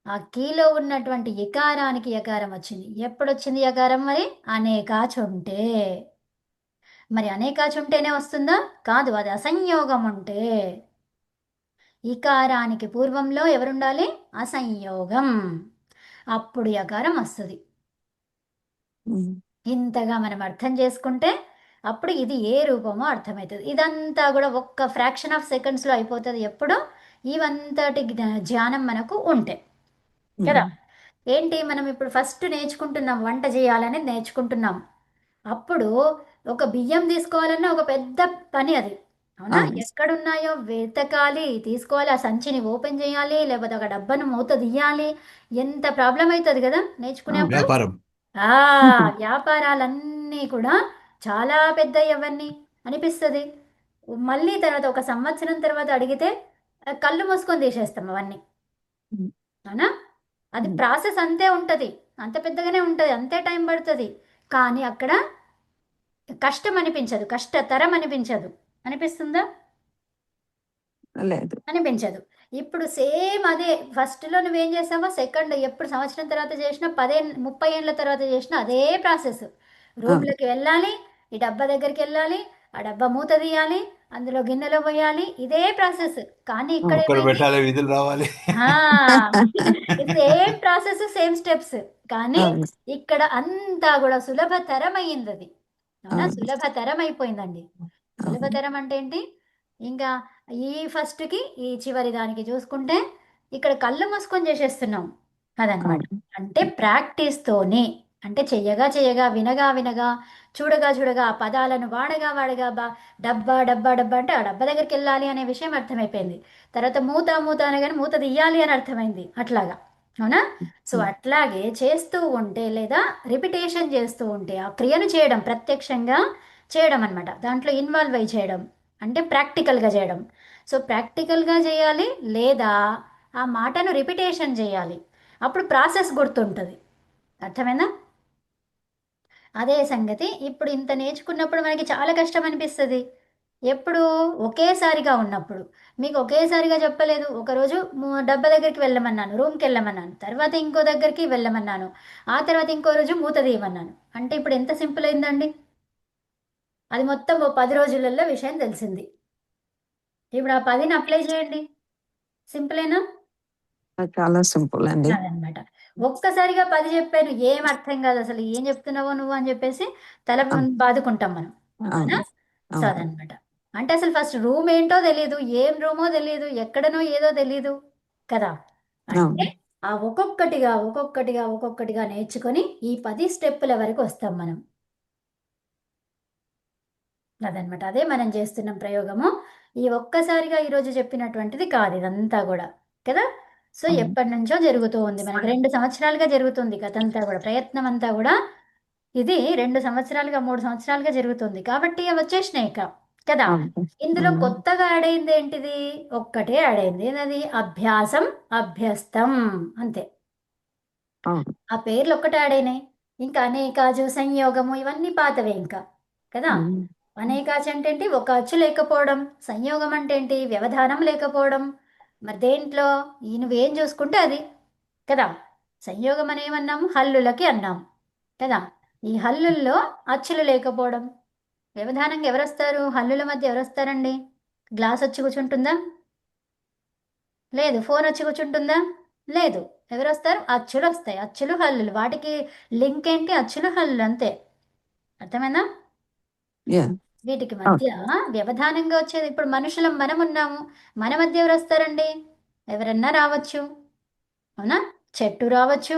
ఆ కీలో ఉన్నటువంటి యకారానికి యకారం వచ్చింది. ఎప్పుడు వచ్చింది యకారం? మరి అనేకాచుంటే. మరి అనేకాచుంటేనే వస్తుందా? కాదు, అది అసంయోగం ఉంటే. ఇకారానికి పూర్వంలో ఎవరుండాలి? అసంయోగం. అప్పుడు యకారం వస్తుంది. ఉమ్. ఇంతగా మనం అర్థం చేసుకుంటే అప్పుడు ఇది ఏ రూపమో అర్థమవుతుంది. ఇదంతా కూడా ఒక్క ఫ్రాక్షన్ ఆఫ్ సెకండ్స్లో అయిపోతుంది. ఎప్పుడు ఇవంతటి జ్ఞానం మనకు ఉంటే కదా. ఏంటి, మనం ఇప్పుడు ఫస్ట్ నేర్చుకుంటున్నాం, వంట చేయాలని నేర్చుకుంటున్నాం. అప్పుడు ఒక బియ్యం తీసుకోవాలన్నా ఒక పెద్ద పని అది. అవునా? అవును ఎక్కడున్నాయో వెతకాలి, తీసుకోవాలి, ఆ సంచిని ఓపెన్ చేయాలి, లేకపోతే ఒక డబ్బాను మూత తీయాలి. ఎంత ప్రాబ్లం అవుతుంది కదా నేర్చుకునేప్పుడు. వ్యాపారం. ఆ వ్యాపారాలన్నీ కూడా చాలా పెద్ద ఎవరిని అనిపిస్తుంది. మళ్ళీ తర్వాత ఒక సంవత్సరం తర్వాత అడిగితే కళ్ళు మూసుకొని తీసేస్తాం అవన్నీ. అవునా? అది ప్రాసెస్ అంతే ఉంటుంది, అంత పెద్దగానే ఉంటుంది, అంతే టైం పడుతుంది. కానీ అక్కడ కష్టం అనిపించదు, కష్టతరం అనిపించదు. అనిపిస్తుందా? లేదు అనిపించదు. ఇప్పుడు సేమ్ అదే ఫస్ట్లో నువ్వేం చేసావో సెకండ్ ఎప్పుడు సంవత్సరం తర్వాత చేసినా 30 ఏళ్ళ తర్వాత చేసినా అదే ప్రాసెస్. అవును రూమ్లోకి వెళ్ళాలి, ఈ డబ్బా దగ్గరికి వెళ్ళాలి, ఆ డబ్బా మూత తీయాలి, అందులో గిన్నెలో పోయాలి, ఇదే ప్రాసెస్. కానీ ఇక్కడ కుక్కలు ఏమైంది? పెట్టాలి, విధులు రావాలి. Same process, same steps. కానీ అవును ఇక్కడ అంతా కూడా సులభతరం అయ్యింది అది. అవునా? అవును సులభతరం అయిపోయిందండి. అవును సులభతరం అంటే ఏంటి? ఇంకా ఈ ఫస్ట్కి ఈ చివరి దానికి చూసుకుంటే ఇక్కడ కళ్ళు మూసుకొని చేసేస్తున్నాం అదనమాట. అవును అంటే ప్రాక్టీస్తోనే, అంటే చెయ్యగా చెయ్యగా, వినగా వినగా, చూడగా చూడగా, ఆ పదాలను వాడగా వాడగా, డబ్బా డబ్బా డబ్బా అంటే ఆ డబ్బా దగ్గరికి వెళ్ళాలి అనే విషయం అర్థమైపోయింది. తర్వాత మూత మూత అనగానే మూత తీయాలి అని అర్థమైంది. అట్లాగా. అవునా? సో అట్లాగే చేస్తూ ఉంటే లేదా రిపిటేషన్ చేస్తూ ఉంటే ఆ క్రియను చేయడం, ప్రత్యక్షంగా చేయడం అనమాట. దాంట్లో ఇన్వాల్వ్ అయి చేయడం అంటే ప్రాక్టికల్గా చేయడం. సో ప్రాక్టికల్గా చేయాలి, లేదా ఆ మాటను రిపిటేషన్ చేయాలి. అప్పుడు ప్రాసెస్ గుర్తుంటుంది. అర్థమైందా? అదే సంగతి ఇప్పుడు ఇంత నేర్చుకున్నప్పుడు మనకి చాలా కష్టం అనిపిస్తుంది. ఎప్పుడు? ఒకేసారిగా ఉన్నప్పుడు. మీకు ఒకేసారిగా చెప్పలేదు. ఒకరోజు డబ్బా దగ్గరికి వెళ్ళమన్నాను, రూమ్కి వెళ్ళమన్నాను, తర్వాత ఇంకో దగ్గరికి వెళ్ళమన్నాను, ఆ తర్వాత ఇంకో రోజు మూత తీయమన్నాను. అంటే ఇప్పుడు ఎంత సింపుల్ అయిందండి. అది మొత్తం ఓ 10 రోజులలో విషయం తెలిసింది. ఇప్పుడు ఆ 10ని అప్లై చేయండి. సింపులేనా? అది చాలా సింపుల్ అండి అదనమాట. ఒక్కసారిగా 10 చెప్పాను, ఏం అర్థం కాదు, అసలు ఏం చెప్తున్నావో నువ్వు అని చెప్పేసి తల అవును బాదుకుంటాం మనం. అవునా? అవును సో అవును అదనమాట. అంటే అసలు ఫస్ట్ రూమ్ ఏంటో తెలియదు, ఏం రూమో తెలియదు, ఎక్కడనో ఏదో తెలియదు కదా. అంటే అవును ఆ ఒక్కొక్కటిగా ఒక్కొక్కటిగా ఒక్కొక్కటిగా నేర్చుకొని ఈ 10 స్టెప్పుల వరకు వస్తాం మనం. అదనమాట. అదే మనం చేస్తున్న ప్రయోగము. ఈ ఒక్కసారిగా ఈరోజు చెప్పినటువంటిది కాదు ఇదంతా కూడా కదా. సో అవును ఎప్పటి నుంచో జరుగుతూ ఉంది, మనకి 2 సంవత్సరాలుగా జరుగుతుంది కథంతా కూడా, ప్రయత్నం అంతా కూడా ఇది 2 సంవత్సరాలుగా 3 సంవత్సరాలుగా జరుగుతుంది. కాబట్టి అవి వచ్చేసినాయి ఇక కదా. అవును ఇందులో కొత్తగా యాడ్ అయింది ఏంటిది? ఒక్కటే యాడ్ అయింది. ఏంటది? అభ్యాసం, అభ్యస్తం, అంతే. అవును ఆ పేర్లు ఒక్కటే యాడ్ అయినాయి. ఇంకా అనేకాజు, సంయోగము ఇవన్నీ పాతవే ఇంకా కదా. అనేకాచి అంటే ఏంటి? ఒక అచ్చు లేకపోవడం. సంయోగం అంటే ఏంటి? వ్యవధానం లేకపోవడం. మరి దేంట్లో నువ్వేం చూసుకుంటే అది కదా. సంయోగం అని ఏమన్నాము? హల్లులకి అన్నాము కదా. ఈ హల్లుల్లో అచ్చులు లేకపోవడం. వ్యవధానంగా ఎవరొస్తారు? హల్లుల మధ్య ఎవరొస్తారండి? గ్లాస్ వచ్చి కూర్చుంటుందా? లేదు. ఫోన్ వచ్చి కూర్చుంటుందా? లేదు. ఎవరొస్తారు? అచ్చులు వస్తాయి. అచ్చులు, హల్లులు. వాటికి లింక్ ఏంటి? అచ్చులు, హల్లులు, అంతే. అర్థమైందా? యా వీటికి మధ్య వ్యవధానంగా వచ్చేది. ఇప్పుడు మనుషులం, మనం ఉన్నాము, మన మధ్య ఎవరు వస్తారండి? ఎవరన్నా రావచ్చు. అవునా? చెట్టు రావచ్చు,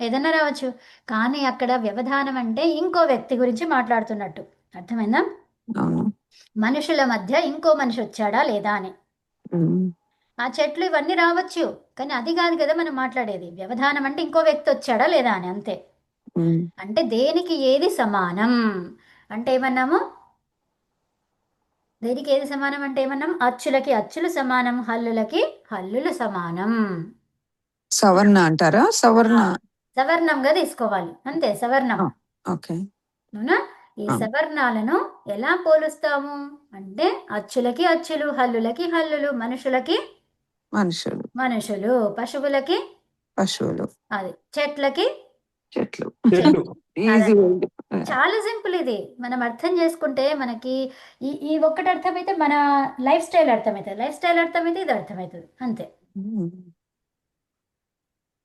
ఏదన్నా రావచ్చు. కానీ అక్కడ వ్యవధానం అంటే ఇంకో వ్యక్తి గురించి మాట్లాడుతున్నట్టు. అర్థమైందా? అవును మనుషుల మధ్య ఇంకో మనిషి వచ్చాడా లేదా అని. ఉమ్, ఆ చెట్లు ఇవన్నీ రావచ్చు, కానీ అది కాదు కదా మనం మాట్లాడేది. వ్యవధానం అంటే ఇంకో వ్యక్తి వచ్చాడా లేదా అని, అంతే. ఉమ్. అంటే దేనికి ఏది సమానం అంటే ఏమన్నాము? దేనికి ఏది సమానం అంటే ఏమన్నాం? అచ్చులకి అచ్చులు సమానం, హల్లులకి హల్లులు సమానం. సవర్ణ అంటారా? సవర్ణ. సవర్ణంగా తీసుకోవాలి, అంతే, సవర్ణం. ఆ, ఓకే. అవునా? ఈ ఆ, సవర్ణాలను ఎలా పోలుస్తాము అంటే అచ్చులకి అచ్చులు, హల్లులకి హల్లులు, మనుషులకి మనుషులు, మనుషులు, పశువులకి పశువులు, అది, చెట్లకి చెట్లు. చెట్లు. ఈజీ. అదండి. చాలా సింపుల్ ఇది. మనం అర్థం చేసుకుంటే మనకి ఈ ఒక్కటి అర్థమైతే మన లైఫ్ స్టైల్ అర్థమవుతుంది, లైఫ్ స్టైల్ అర్థమైతే ఇది అర్థమవుతుంది, అంతే.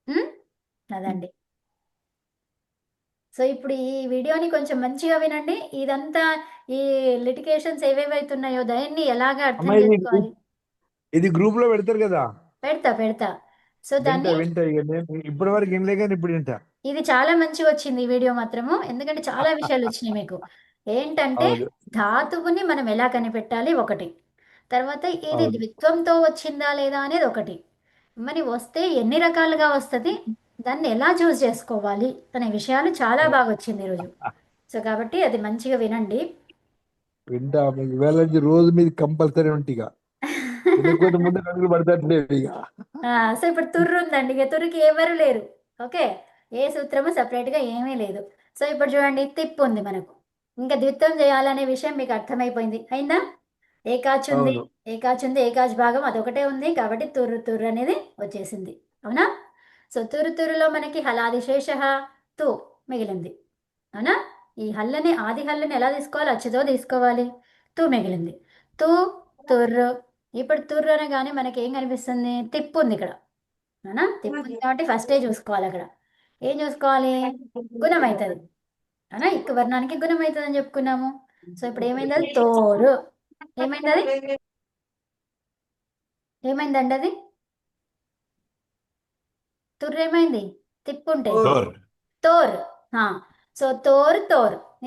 ఉమ్? అదండి. సో ఇప్పుడు ఈ వీడియోని కొంచెం మంచిగా వినండి. ఇదంతా ఈ లిటికేషన్స్ ఏవేవైతున్నాయో దాన్ని ఎలాగ అర్థం అమ్మాయి చేసుకోవాలి ఇది గ్రూప్ లో పెడతారు కదా. పెడతా. సో వింటా దాన్ని వింటా ఇక నేను ఇప్పటి వరకు వినలే కానీ ఇప్పుడు వింటా. ఇది చాలా మంచిగా వచ్చింది ఈ వీడియో మాత్రము, ఎందుకంటే చాలా విషయాలు వచ్చినాయి మీకు. ఏంటంటే అవును. ధాతువుని మనం ఎలా కనిపెట్టాలి ఒకటి, తర్వాత ఇది అవును. ద్విత్వంతో వచ్చిందా లేదా అనేది ఒకటి, మరి వస్తే ఎన్ని రకాలుగా వస్తుంది, దాన్ని ఎలా చూస్ చేసుకోవాలి అనే విషయాలు చాలా బాగా వచ్చింది ఈరోజు. సో కాబట్టి అది మంచిగా వినండి. వింటా మీకు ఇవాళ నుంచి రోజు మీద కంపల్సరీ ఉంటే ఇక వినకపోతే ముందు కనుక పడతట్లేదు ఇక. సో ఇప్పుడు తుర్రు ఉందండి, ఇక తుర్రుకి ఎవరు లేరు. ఓకే, ఏ సూత్రము సపరేట్గా ఏమీ లేదు. సో ఇప్పుడు చూడండి, తిప్పు ఉంది మనకు, ఇంకా ద్విత్వం చేయాలనే విషయం మీకు అర్థమైపోయింది, అయిందా? ఏకాచ్ ఉంది, అవును. ఏకాచ్ భాగం అదొకటే ఉంది, కాబట్టి తుర్రు తుర్రు అనేది వచ్చేసింది, అవునా? సో తుర్రు తుర్రులో మనకి హలాది శేష తు మిగిలింది, అవునా? ఈ హల్లని, ఆది హల్లని ఎలా తీసుకోవాలి? అచ్చుతో తీసుకోవాలి. తు మిగిలింది. తు, తుర్రు. ఇప్పుడు తుర్రు అనగానే మనకి ఏం కనిపిస్తుంది? తిప్పు ఉంది ఇక్కడ, అవునా? తిప్పు ఉంది కాబట్టి ఫస్టే చూసుకోవాలి. అక్కడ ఏం చూసుకోవాలి? గుణం అవుతుంది, అవునా? ఇక్క వర్ణానికి గుణం అవుతుంది అని చెప్పుకున్నాము. సో ఇప్పుడు ఏమైంది? అది తోరు. ఏమైంది అది? ఏమైందండి అది? తుర్రు ఏమైంది? తిప్పు ఉంటే డోర్. తోర్. ఆ, సో తోర్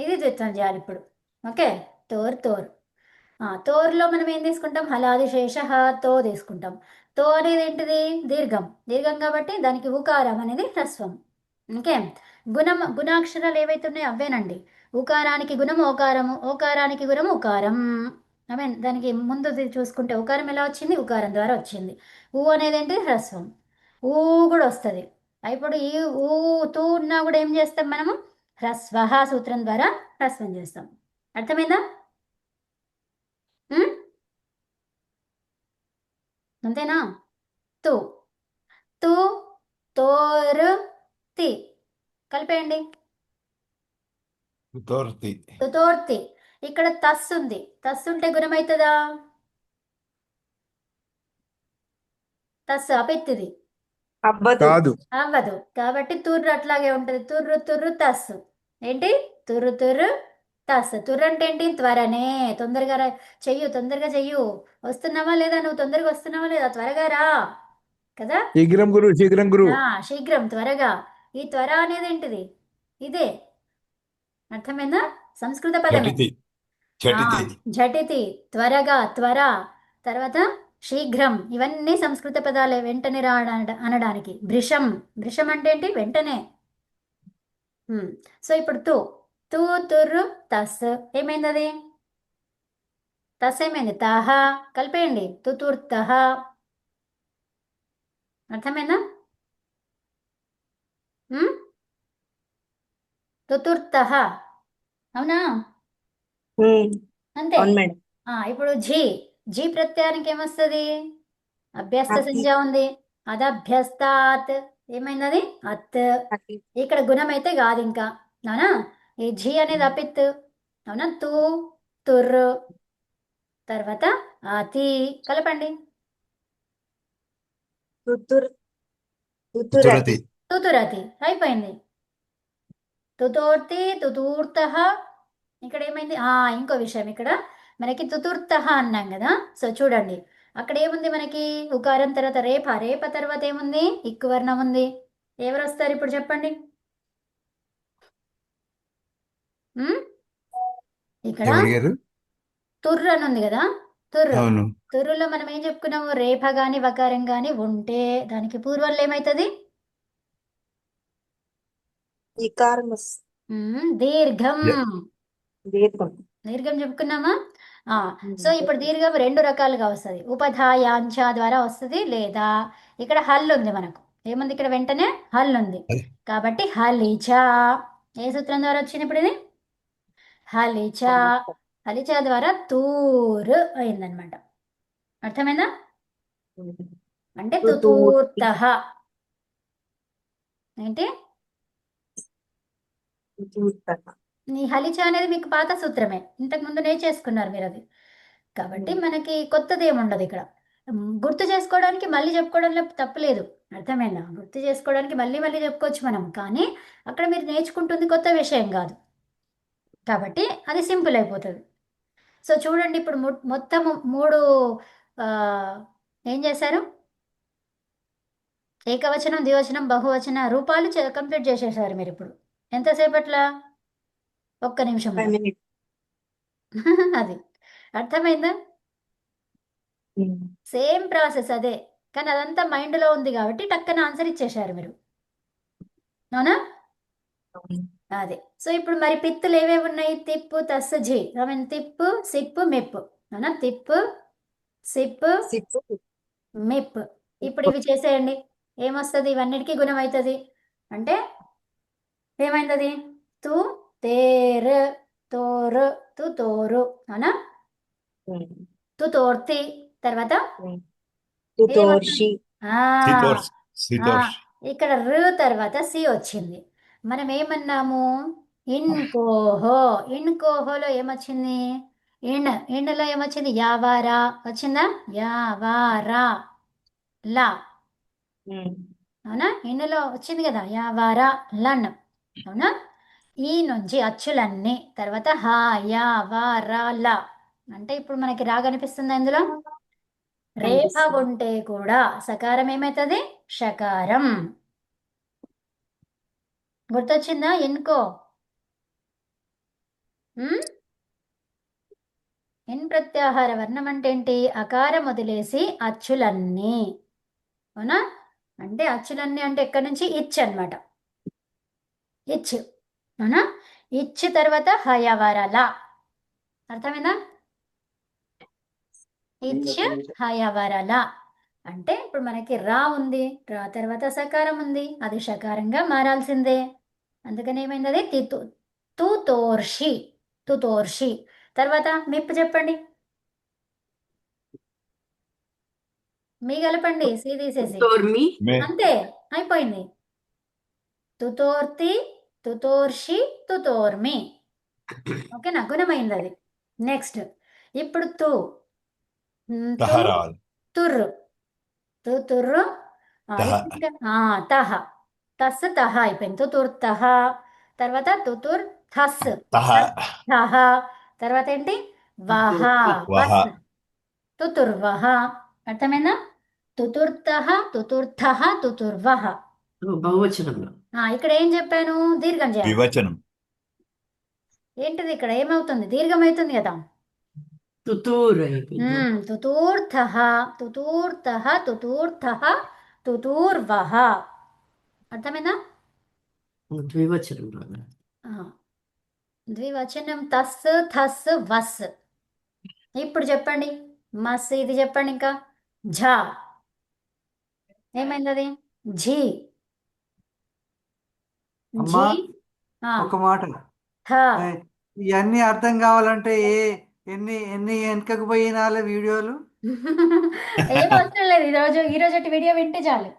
ఇది ద్విత్వం చేయాలి ఇప్పుడు. Okay, Thor. తోర్లో మనం ఏం తీసుకుంటాం? హలాది శేష తో తీసుకుంటాం. తో అనేది ఏంటిది? దీర్ఘం కాబట్టి దానికి ఉకారం అనేది హ్రస్వం. ఓకే, గుణాక్షరాలు ఏవైతే ఉన్నాయో అవేనండి. ఉకారానికి గుణం ఓకారము, ఓకారానికి గుణం ఉకారం. ఐ మీన్ దానికి ముందు చూసుకుంటే ఉకారం ఎలా వచ్చింది? ఉకారం ద్వారా వచ్చింది. ఊ అనేది ఏంటి? హ్రస్వం. ఊ కూడా వస్తుంది. ఇప్పుడు ఈ ఊ తూ ఉన్నా కూడా ఏం చేస్తాం మనము? హ్రస్వహ సూత్రం ద్వారా హ్రస్వం చేస్తాం. అర్థమైందా? ఉమ్? అంతేనా? తు తు తోరు తి కలిపేయండి. తోర్తి. తుతోర్తి. ఇక్కడ తస్ ఉంది, తస్ ఉంటే గుణం అవుతుందా? తస్ అపెత్తిది అవ్వదు. కాదు. అవ్వదు, కాబట్టి తుర్రు అట్లాగే ఉంటుంది. తుర్రు తస్. ఏంటి? తుర్రు తస్. తుర్రు అంటే ఏంటి? త్వరనే, తొందరగా చెయ్యు. వస్తున్నావా లేదా? నువ్వు తొందరగా వస్తున్నావా లేదా? త్వరగా రా కదా. శీఘ్రం గురు. శీఘ్రం, త్వరగా. ఈ త్వర అనేది ఏంటిది? ఇదే, అర్థమైందా? సంస్కృత పదమే. ఝటితి. ఆ, ఝటితి, త్వరగా, త్వర. తర్వాత శీఘ్రం, ఇవన్నీ సంస్కృత పదాలే వెంటనే రా అనడానికి. భృశం అంటే ఏంటి? వెంటనే. సో ఇప్పుడు తు తుర్రు తస్ ఏమైంది? అది తస్ ఏమైంది? తహ. కలిపేయండి. తుతుర్తహ. అర్థమైందా? తుతుర్తహ, అవునా? అంతే. అవును మేడం. ఇప్పుడు జీ ప్రత్యయానికి ఏమొస్తుంది? అభ్యస్త సంజ్ఞ ఉంది, అదభ్యస్తాత్. ఏమైంది? అది అత్. ఇక్కడ గుణం అయితే కాదు ఇంకా, అవునా? ఈ జీ అనేది అపిత్, అవునా? తుర్రు, తర్వాత అతి. కలపండి. తుతురతి. తుతురతి అయిపోయింది. తుతోర్తి, తుతూర్తః. ఇక్కడ ఏమైంది? ఇంకో విషయం, ఇక్కడ మనకి తుతూర్తః అన్నాం కదా. సో చూడండి, అక్కడ ఏముంది మనకి? ఉకారం తర్వాత రేప తర్వాత ఏముంది? ఇక్కు వర్ణం ఉంది. ఎవరు వస్తారు ఇప్పుడు చెప్పండి? ఉమ్? ఇక్కడ ఎవరు తుర్రు అని ఉంది కదా, తుర్రు. అవును. తుర్రులో మనం ఏం చెప్పుకున్నాము? రేఫ గాని వకారం గాని ఉంటే దానికి పూర్వంలో ఏమవుతుంది? ఇకారం దీర్ఘం. దీర్ఘం. దీర్ఘం చెప్పుకున్నామా? సో ఇప్పుడు దీర్ఘం రెండు రకాలుగా వస్తుంది. ఉపధాయాంఛ ద్వారా వస్తుంది, లేదా ఇక్కడ హల్ ఉంది మనకు. ఏముంది ఇక్కడ? వెంటనే హల్ ఉంది. కాబట్టి హలిచ. ఏ సూత్రం ద్వారా వచ్చింది ఇప్పుడు ఇది? హలిచ. హలిచ ద్వారా తూరు అయిందనమాట. అర్థమైందా? అంటే తుతూర్త. ఏంటి? ఈ హలిచ అనేది మీకు పాత సూత్రమే, ఇంతకు ముందు నేర్చేసుకున్నారు మీరు అది. కాబట్టి మనకి కొత్తది ఏమి ఉండదు ఇక్కడ. గుర్తు చేసుకోవడానికి మళ్ళీ చెప్పుకోవడంలో తప్పులేదు. అర్థమైందా? గుర్తు చేసుకోవడానికి మళ్ళీ మళ్ళీ చెప్పుకోవచ్చు మనం, కానీ అక్కడ మీరు నేర్చుకుంటుంది కొత్త విషయం కాదు, కాబట్టి అది సింపుల్ అయిపోతుంది. సో చూడండి, ఇప్పుడు మొత్తం 3 ఆ, ఏం చేశారు? ఏకవచనం, ద్వివచనం, బహువచన రూపాలు కంప్లీట్ చేసేసారు మీరు ఇప్పుడు. ఎంతసేపట్లా? ఒక్క నిమిషంలో. అది అర్థమైందా? సేమ్ ప్రాసెస్ అదే, కానీ అదంతా మైండ్లో ఉంది కాబట్టి టక్కన ఆన్సర్ ఇచ్చేశారు మీరు. అవునా? అదే. సో ఇప్పుడు మరి పిత్తులు ఏవేవి ఉన్నాయి? తిప్పు, తస్సు, జి. ఐ మీన్ తిప్పు, సిప్పు, మెప్పు. అవునా? తిప్పు, సిప్పు, మెప్పు. ఇప్పుడు ఇవి చేసేయండి. ఏమొస్తుంది? ఇవన్నిటికీ గుణం అవుతుంది. అంటే ఏమైంది అది? తు తేరు, తోరు, తు తోరు. అవునా? తు తోర్తి. తర్వాత తుతోర్షి. ఆ, సితోర్ష్ ఆ, సితోర్ష్ ఇక్కడ రు తర్వాత సి వచ్చింది. మనం ఏమన్నాము? ఇన్కోహో. ఇన్కోహోలో ఏమొచ్చింది? ఇన్లో ఏమొచ్చింది? యావారా వచ్చిందా? యావారా లా. అవునా? ఇన్నులో వచ్చింది కదా యావారా లన్. అవునా? ఈ నుంచి అచ్చులన్నీ తర్వాత హా యా వా రా లా. అంటే ఇప్పుడు మనకి రాగనిపిస్తుంది అందులో. రేఫ ఉంటే కూడా సకారం ఏమవుతుంది? షకారం. గుర్తొచ్చిందా? ఎన్కో. ఎన్ ప్రత్యాహార వర్ణం అంటే ఏంటి? అకారం వదిలేసి అచ్చులన్నీ. అవునా? అంటే అచ్చులన్నీ అంటే ఎక్కడి నుంచి? ఇచ్ అనమాట. ఇచ్. అవునా? ఇచ్ తర్వాత హయవరల. అర్థమైందా? ఇచ్ హయవరల అంటే ఇప్పుడు మనకి రా ఉంది, రా తర్వాత సకారం ఉంది, అది షకారంగా మారాల్సిందే. అందుకని ఏమైంది? అది తుతోర్షి. తుతోర్షి. తర్వాత మిప్పు చెప్పండి. మీ కలపండి సి తీసేసి. తోర్మి. మే అంతే, అయిపోయింది. తుతోర్తి, తుతోర్షి, తుతోర్మి. ఓకేనా? గుణమైంది అది. నెక్స్ట్ ఇప్పుడు తు. తు తహరాల్ తుర్రు. తు తుర్రు. తహ తహ. తస్ తహ అయిపోయింది. తుతుర్తహ. తర్వాత తుతుర్ థస్. తహ థహ. తర్వాత ఏంటి? వహ. వహ వస్. తుతుర్వహ. అర్థమైందా? తుతుర్తహ, తుతుర్థః, తుతుర్వహ. బహువచనంలో. ఇక్కడ ఏం చెప్పాను? దీర్ఘం చేయాలి. ద్వివచనం. ఏంటిది ఇక్కడ? ఏమవుతుంది? దీర్ఘం అవుతుంది కదా. తుతూర్ అయిపోయింది. తుతూర్థః, తుతూర్థః, తుతూర్థః, తుతూర్వహ. అర్థమైందా? ద్వివచనంలో. ఆ, ద్వివచనం తస్, థస్, వస్. ఇప్పుడు చెప్పండి. మస్ ఇది చెప్పండి. ఇంకా ఝ. ఏమైంది అది? ఝీ. అమ్మా, ఝీ. ఒక మాట. థ. ఇవన్నీ అర్థం కావాలంటే ఎన్ని ఎన్ని వెనకకు పోయినాలే వీడియోలు. ఏం అవసరం లేదు. ఈ రోజు వీడియో వింటే చాలు.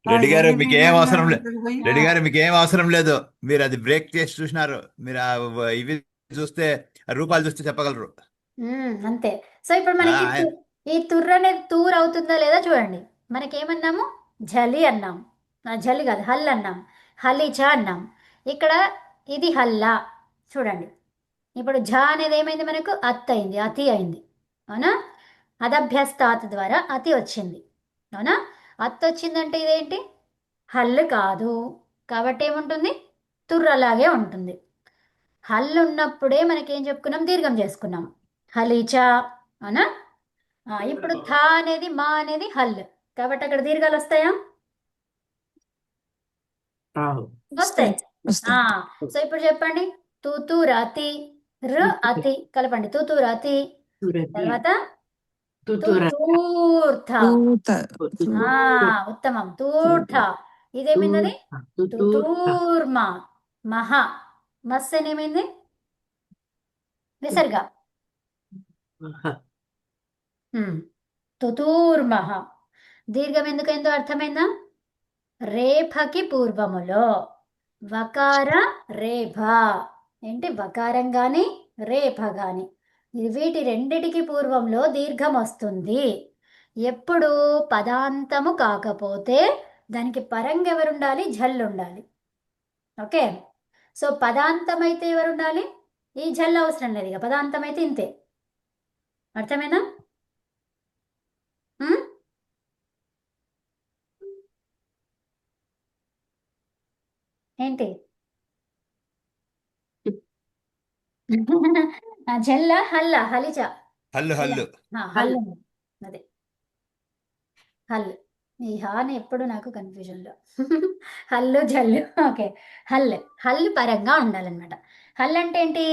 రెడ్డి గారు ఎన్ని మీకు ఏం వీడియోలు అవసరం లేదు. వెనకకు పోయి రెడ్డి గారు మీకు ఏం అవసరం లేదు. మీరు అది బ్రేక్ చేసి చూసినారు. మీరు ఇవి చూస్తే రూపాలు చూస్తే చెప్పగలరు. అంతే. సో ఇప్పుడు మనకి ఆ, ఈ తుర్రు అనేది తూర్ అవుతుందా లేదా చూడండి. మనకేమన్నాము? జలి అన్నాం. జలి కాదు, హల్ అన్నాం. హలీచ అన్నాం. ఇక్కడ ఇది హల్లా. చూడండి, ఇప్పుడు ఝ అనేది ఏమైంది? మనకు అత్ అయింది, అతి అయింది. అవునా? అదభ్యస్తాత్ ద్వారా అతి వచ్చింది. అవునా? అత్ వచ్చిందంటే ఇదేంటి? హల్లు కాదు. కాబట్టి ఏముంటుంది? తుర్రు అలాగే ఉంటుంది. హల్లు ఉన్నప్పుడే మనకేం చెప్పుకున్నాం? దీర్ఘం చేసుకున్నాం. హలీచా, అవునా? ఇప్పుడు థా అనేది మా అనేది హల్, కాబట్టి అక్కడ దీర్ఘాలు వస్తాయా? రాహు వస్తాయి. వస్తాయి. సో ఇప్పుడు చెప్పండి, తుతురతి, ర అతి కలపండి, తుతురతి. తురతి తర్వాత తుతుర తుతూర్థ. తూత ఉత్తమం. తూర్థ. ఇదేమైంది? తుతూర్మ. మహ. మస్ ఏమైంది? విసర్గ. తుతూర్మహ. దీర్ఘం ఎందుకైందో అర్థమైందా? రేఫకి పూర్వములో వకార రేఫ. ఏంటి? వకారం గాని రేఫ గాని వీటి రెండిటికి పూర్వంలో దీర్ఘం వస్తుంది. ఎప్పుడు పదాంతము కాకపోతే దానికి పరంగా ఎవరుండాలి? జల్లు ఉండాలి. ఓకే, సో పదాంతం అయితే ఎవరుండాలి? ఈ జల్లు అవసరం లేదు, ఇక పదాంతం అయితే ఇంతే. అర్థమేనా? ఉమ్? ఏంటి? జల్ల హల్ల హలిచ. హల్లు హల్లు హల్లు. అదే హల్. ఈ హాని ఎప్పుడు నాకు కన్ఫ్యూజన్లో. హల్లు జల్లు. ఓకే, హల్. హల్ పరంగా ఉండాలన్నమాట. హల్ అంటే ఏంటి?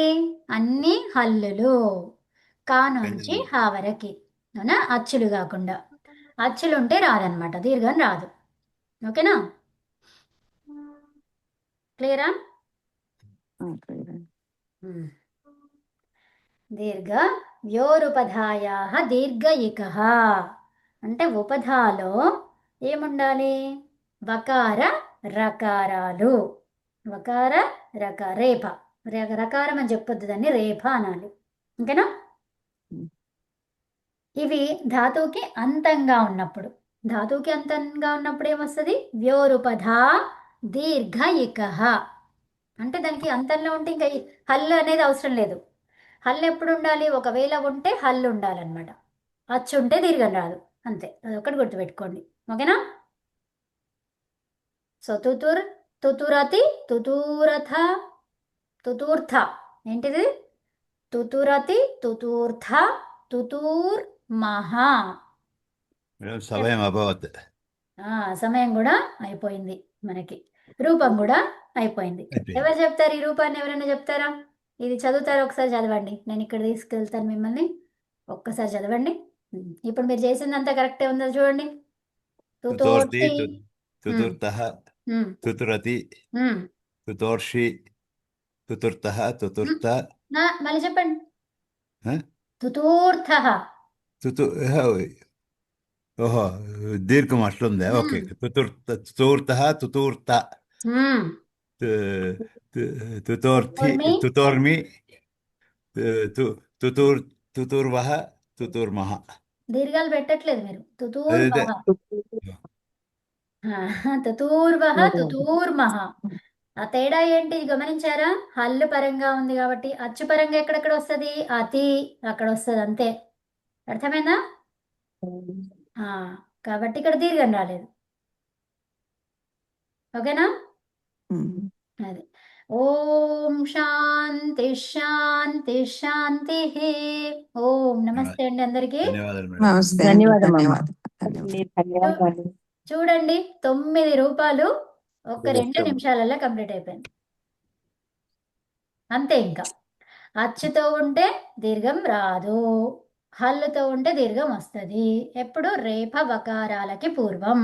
అన్ని హల్లులు. కా నుంచి హా వరకి, అవునా? అచ్చులు కాకుండా. అచ్చులు ఉంటే రాదనమాట, దీర్ఘం రాదు. ఓకేనా? క్లియరా? దీర్ఘ వ్యోరుపధాయా దీర్ఘ ఇకః అంటే ఉపధాలో ఏముండాలి? వకార రకారాలు. వకార రేప. రకారం అని చెప్పొద్దు, దాన్ని రేప అనాలి. ఓకేనా? ఇవి ధాతువుకి అంతంగా ఉన్నప్పుడు. ధాతువుకి అంతంగా ఉన్నప్పుడు ఏమొస్తుంది? వ్యోరుపధా దీర్ఘ ఇకః. అంటే దానికి అంతంలో ఉంటే ఇంకా హల్లు అనేది అవసరం లేదు. హల్లు ఎప్పుడు ఉండాలి? ఒకవేళ ఉంటే హల్లు ఉండాలన్నమాట. అచ్చు ఉంటే దీర్ఘం రాదు, అంతే. అదొకటి గుర్తుపెట్టుకోండి. ఓకేనా? సో తుతుర్, తుతురతి, తుతూరథ, తుతూర్థ. ఏంటిది? తుతురతి, తుతూర్థ, తుతూర్మహ. సమయం అభవత్. సమయం కూడా అయిపోయింది మనకి, రూపం కూడా అయిపోయింది. ఎవరు చెప్తారు ఈ రూపాన్ని? ఎవరైనా చెప్తారా? ఇది చదువుతారు, ఒకసారి చదవండి. నేను ఇక్కడ తీసుకెళ్తాను మిమ్మల్ని, ఒక్కసారి చదవండి. ఇప్పుడు మీరు చేసిందంతా కరెక్టే ఉందో చూడండి. తుతోర్తి, తుతోర్తి. తుతుర్తః, తుతురతి, తుతోర్షి, తుతుర్తః, తుతుర్త. మళ్ళీ చెప్పండి. తుతూర్థః. ఓహో, దీర్ఘం అట్లుందా? ఓకే. తుతూర్తః, తుతూర్త, తుతోర్తి, తుతోర్మి, తుతూర్వః, తుతూర్మః. దీర్ఘాలు పెట్టట్లేదు మీరు. తుతూర్వః, తుతూర్వః, తుతూర్మః. ఆ తేడా ఏంటి గమనించారా? హల్లు పరంగా ఉంది కాబట్టి అచ్చు పరంగా ఎక్కడెక్కడ వస్తుంది? అతి అక్కడ వస్తుంది, అంతే. అర్థమైందా? కాబట్టి ఇక్కడ దీర్ఘం రాలేదు. ఓకేనా? అది. ఓం శాంతి శాంతి శాంతి. ఓం నమస్తే అండి అందరికీ. ధన్యవాదాలు మేడం. నమస్తే. ధన్యవాదాలు. చూడండి, 9 రూపాలు ఒక 2 నిమిషాలలో కంప్లీట్ అయిపోయింది, అంతే. ఇంకా అచ్చుతో ఉంటే దీర్ఘం రాదు, హల్లుతో ఉంటే దీర్ఘం వస్తుంది. ఎప్పుడు? రేప వకారాలకి పూర్వం.